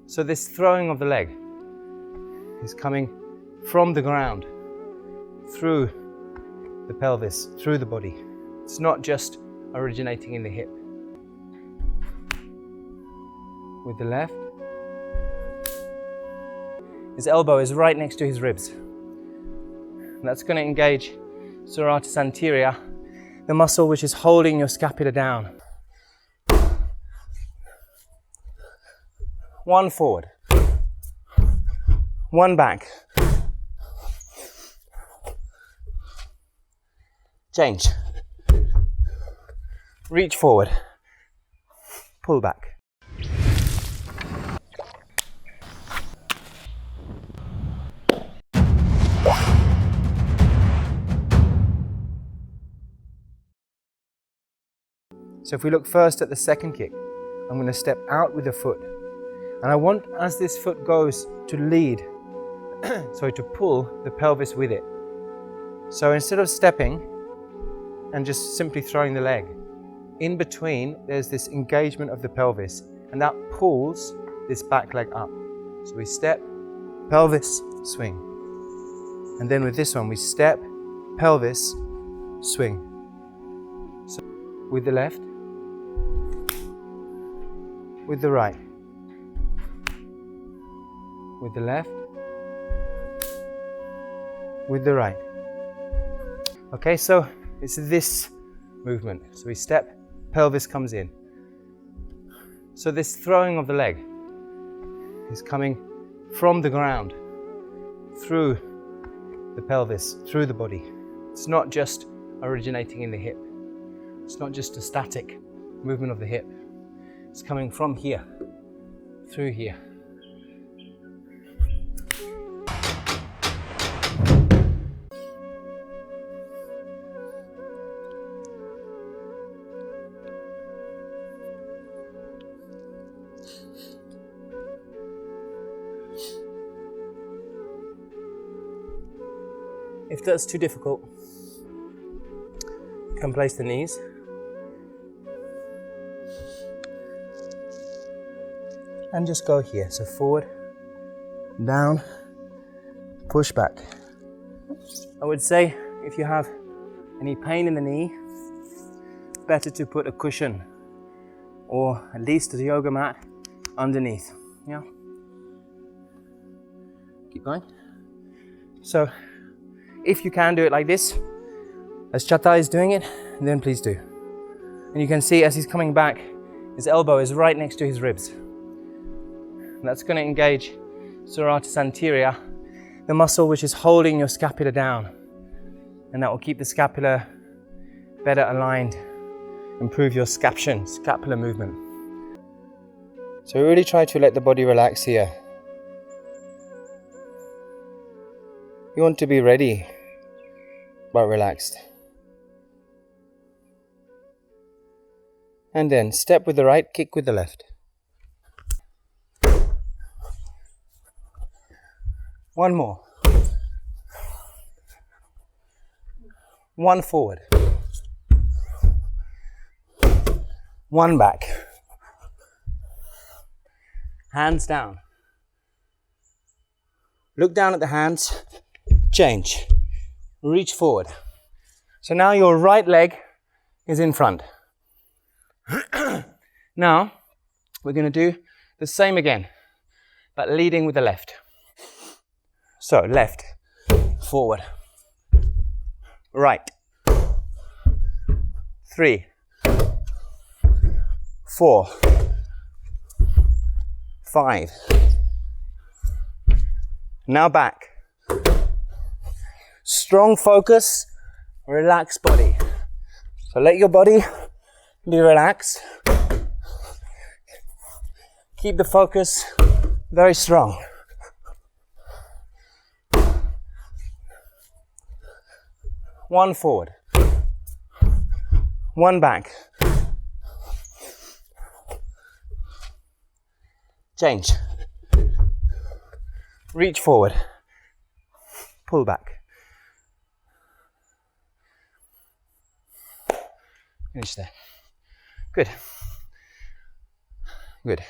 So this throwing of the leg is coming from the ground, through the pelvis, through the body. It's not just originating in the hip. With the left, his elbow is right next to his ribs. That's going to engage serratus anterior, the muscle which is holding your scapula down. One forward, one back. Change. Reach forward, pull back. So if we look first at the second kick, I'm going to step out with the foot. And I want, as this foot goes, to lead, to pull the pelvis with it. So instead of stepping and just simply throwing the leg, in between there's this engagement of the pelvis, and that pulls this back leg up. So we step, pelvis, swing. And then with this one, we step, pelvis, swing. So with the left, with the right, with the left, with the right. Okay, so it's this movement. So we step, pelvis comes in. So this throwing of the leg is coming from the ground, through the pelvis, through the body. It's not just originating in the hip. It's not just a static movement of the hip. It's coming from here, through here. If that's too difficult, you can place the knees. And just go here. So forward, down, push back. I would say if you have any pain in the knee, better to put a cushion or at least a yoga mat underneath. Yeah. Keep going. So if you can do it like this, as Chata is doing it, then please do. And you can see as he's coming back, his elbow is right next to his ribs. That's going to engage serratus anterior, the muscle which is holding your scapula down. And that will keep the scapula better aligned, improve your scapular movement. So really try to let the body relax here. You want to be ready, but relaxed. And then step with the right, kick with the left. One more. One forward. One back. Hands down. Look down at the hands. Change. Reach forward. So now your right leg is in front. Now we're going to do the same again, but leading with the left. So left, forward, right, 3, 4, 5. Now back. Strong focus, relaxed body. So let your body be relaxed. Keep the focus very strong. One forward, one back. Change. Reach forward, pull back. Finish there. Good. Good.